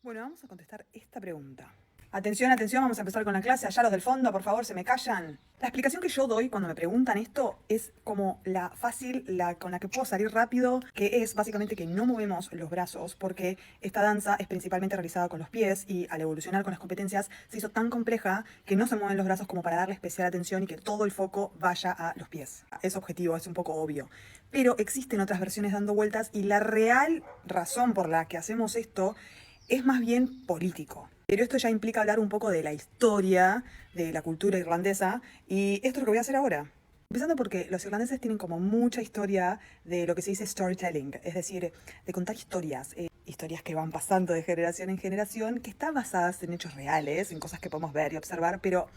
Bueno, vamos a contestar esta pregunta. Atención, atención, vamos a empezar con la clase. Allá los del fondo, por favor, se me callan. La explicación que yo doy cuando me preguntan esto es como la fácil, la con la que puedo salir rápido, que es básicamente que no movemos los brazos porque esta danza es principalmente realizada con los pies y al evolucionar con las competencias se hizo tan compleja que no se mueven los brazos como para darle especial atención y que todo el foco vaya a los pies. Es objetivo, es un poco obvio. Pero existen otras versiones dando vueltas y la real razón por la que hacemos esto es más bien político. Pero esto ya implica hablar un poco de la historia, de la cultura irlandesa, y esto es lo que voy a hacer ahora. Empezando porque los irlandeses tienen como mucha historia de lo que se dice storytelling, es decir, de contar historias, historias que van pasando de generación en generación, que están basadas en hechos reales, en cosas que podemos ver y observar, pero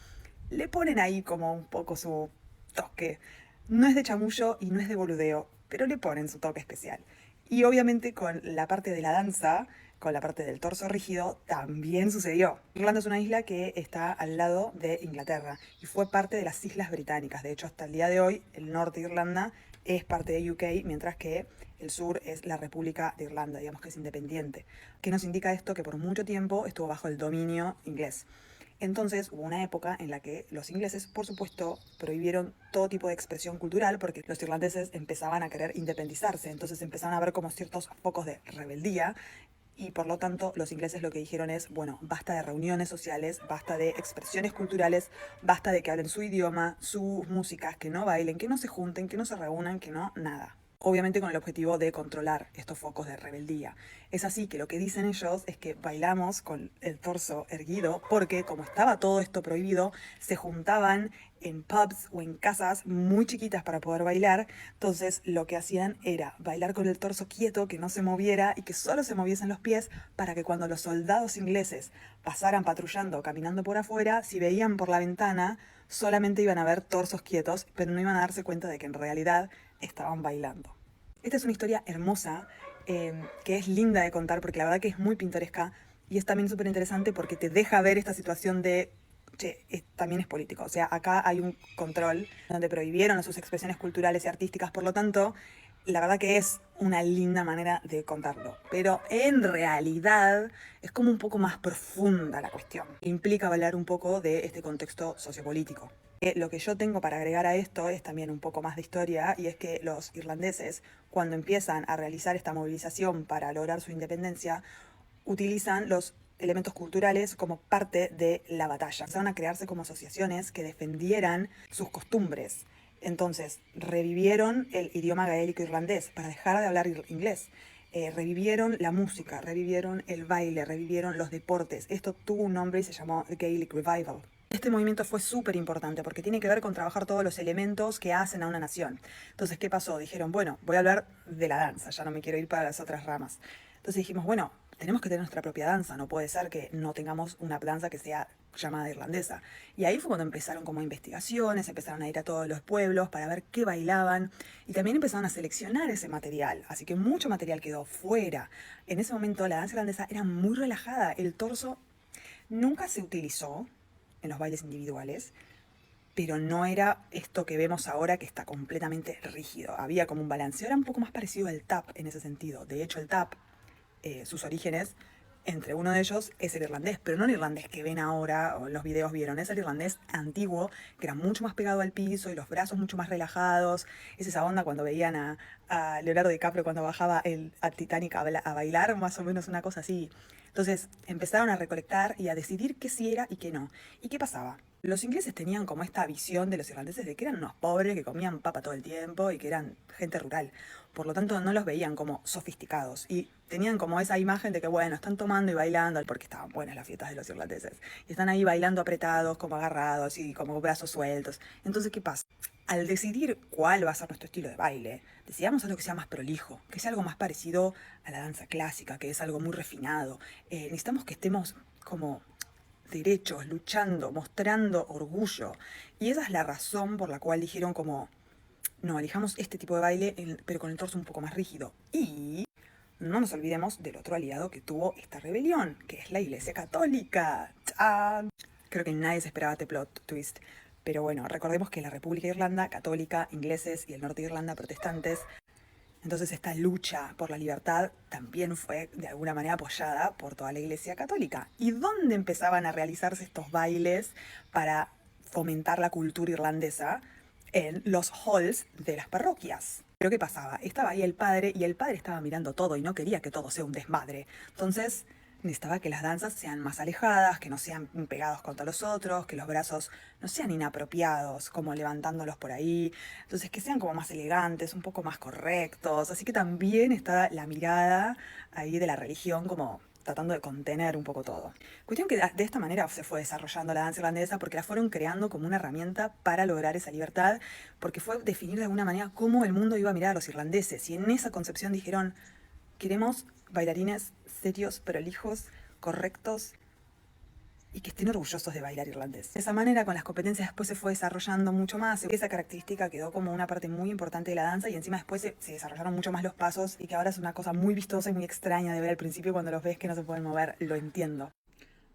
le ponen ahí como un poco su toque. No es de chamullo y no es de boludeo, pero le ponen su toque especial. Y obviamente con la parte de la danza, con la parte del torso rígido, también sucedió. Irlanda es una isla que está al lado de Inglaterra y fue parte de las Islas Británicas. De hecho, hasta el día de hoy, el norte de Irlanda es parte de UK, mientras que el sur es la República de Irlanda, digamos que es independiente. ¿Qué nos indica esto? Que por mucho tiempo estuvo bajo el dominio inglés. Entonces hubo una época en la que los ingleses, por supuesto, prohibieron todo tipo de expresión cultural porque los irlandeses empezaban a querer independizarse, entonces empezaron a ver como ciertos focos de rebeldía y por lo tanto los ingleses lo que dijeron es, bueno, basta de reuniones sociales, basta de expresiones culturales, basta de que hablen su idioma, sus músicas, que no bailen, que no se junten, que no se reúnan, que no, nada. Obviamente con el objetivo de controlar estos focos de rebeldía. Es así que lo que dicen ellos es que bailamos con el torso erguido porque como estaba todo esto prohibido, se juntaban en pubs o en casas muy chiquitas para poder bailar. Entonces lo que hacían era bailar con el torso quieto, que no se moviera y que solo se moviesen los pies para que cuando los soldados ingleses pasaran patrullando o caminando por afuera, si veían por la ventana, solamente iban a ver torsos quietos, pero no iban a darse cuenta de que en realidad estaban bailando. Esta es una historia hermosa, que es linda de contar porque la verdad que es muy pintoresca y es también súper interesante porque te deja ver esta situación de, che, también es político. O sea, acá hay un control donde prohibieron sus expresiones culturales y artísticas, por lo tanto, la verdad que es una linda manera de contarlo. Pero en realidad es como un poco más profunda la cuestión. Implica hablar un poco de este contexto sociopolítico. Lo que yo tengo para agregar a esto es también un poco más de historia y es que los irlandeses, cuando empiezan a realizar esta movilización para lograr su independencia, utilizan los elementos culturales como parte de la batalla. Empezaron a crearse como asociaciones que defendieran sus costumbres. Entonces, revivieron el idioma gaélico irlandés para dejar de hablar inglés. Revivieron la música, revivieron el baile, revivieron los deportes. Esto tuvo un nombre y se llamó The Gaelic Revival. Este movimiento fue súper importante porque tiene que ver con trabajar todos los elementos que hacen a una nación. Entonces, ¿qué pasó? Dijeron, bueno, voy a hablar de la danza, ya no me quiero ir para las otras ramas. Entonces dijimos, bueno, tenemos que tener nuestra propia danza, no puede ser que no tengamos una danza que sea llamada irlandesa. Y ahí fue cuando empezaron como investigaciones, empezaron a ir a todos los pueblos para ver qué bailaban y también empezaron a seleccionar ese material, así que mucho material quedó fuera. En ese momento la danza irlandesa era muy relajada, el torso nunca se utilizó en los bailes individuales, pero no era esto que vemos ahora que está completamente rígido. Había como un balanceo, era un poco más parecido al tap en ese sentido. De hecho, el tap, sus orígenes, entre uno de ellos es el irlandés, pero no el irlandés que ven ahora o en los videos vieron, es el irlandés antiguo, que era mucho más pegado al piso y los brazos mucho más relajados. Es esa onda cuando veían a Leonardo DiCaprio cuando bajaba a Titanic a bailar, más o menos una cosa así. Entonces empezaron a recolectar y a decidir qué sí era y qué no. ¿Y qué pasaba? Los ingleses tenían como esta visión de los irlandeses de que eran unos pobres que comían papa todo el tiempo y que eran gente rural. Por lo tanto, no los veían como sofisticados y tenían como esa imagen de que, bueno, están tomando y bailando porque estaban buenas las fiestas de los irlandeses. Y están ahí bailando apretados, como agarrados y como brazos sueltos. Entonces, ¿qué pasa? Al decidir cuál va a ser nuestro estilo de baile, decidamos algo que sea más prolijo, que sea algo más parecido a la danza clásica, que es algo muy refinado. Necesitamos que estemos como derechos, luchando, mostrando orgullo. Y esa es la razón por la cual dijeron como, no, elijamos este tipo de baile, pero con el torso un poco más rígido. Y no nos olvidemos del otro aliado que tuvo esta rebelión, que es la Iglesia Católica. ¡Tan! Creo que nadie se esperaba este plot twist. Pero bueno, recordemos que la República de Irlanda, católica, ingleses y el norte de Irlanda, protestantes, Entonces esta lucha por la libertad también fue de alguna manera apoyada por toda la Iglesia Católica. ¿Y dónde empezaban a realizarse estos bailes para fomentar la cultura irlandesa? En los halls de las parroquias. Pero ¿qué pasaba? Estaba ahí el padre y el padre estaba mirando todo y no quería que todo sea un desmadre. Entonces necesitaba que las danzas sean más alejadas, que no sean pegados contra los otros, que los brazos no sean inapropiados, como levantándolos por ahí. Entonces que sean como más elegantes, un poco más correctos. Así que también está la mirada ahí de la religión como tratando de contener un poco todo. Cuestión que de esta manera se fue desarrollando la danza irlandesa porque la fueron creando como una herramienta para lograr esa libertad, porque fue definir de alguna manera cómo el mundo iba a mirar a los irlandeses. Y en esa concepción dijeron, queremos bailarines serios, prolijos, correctos y que estén orgullosos de bailar irlandés. De esa manera, con las competencias después se fue desarrollando mucho más. Esa característica quedó como una parte muy importante de la danza y encima después se desarrollaron mucho más los pasos y que ahora es una cosa muy vistosa y muy extraña de ver al principio cuando los ves que no se pueden mover, lo entiendo.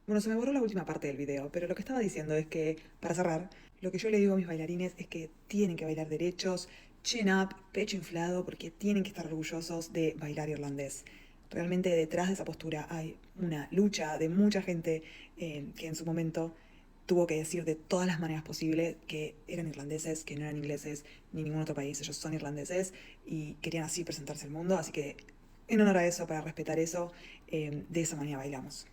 Bueno, se me borró la última parte del video, pero lo que estaba diciendo es que, para cerrar, lo que yo le digo a mis bailarines es que tienen que bailar derechos, chin up, pecho inflado, porque tienen que estar orgullosos de bailar irlandés. Realmente detrás de esa postura hay una lucha de mucha gente que en su momento tuvo que decir de todas las maneras posibles que eran irlandeses, que no eran ingleses ni ningún otro país, ellos son irlandeses y querían así presentarse al mundo, así que en honor a eso, para respetar eso, de esa manera bailamos.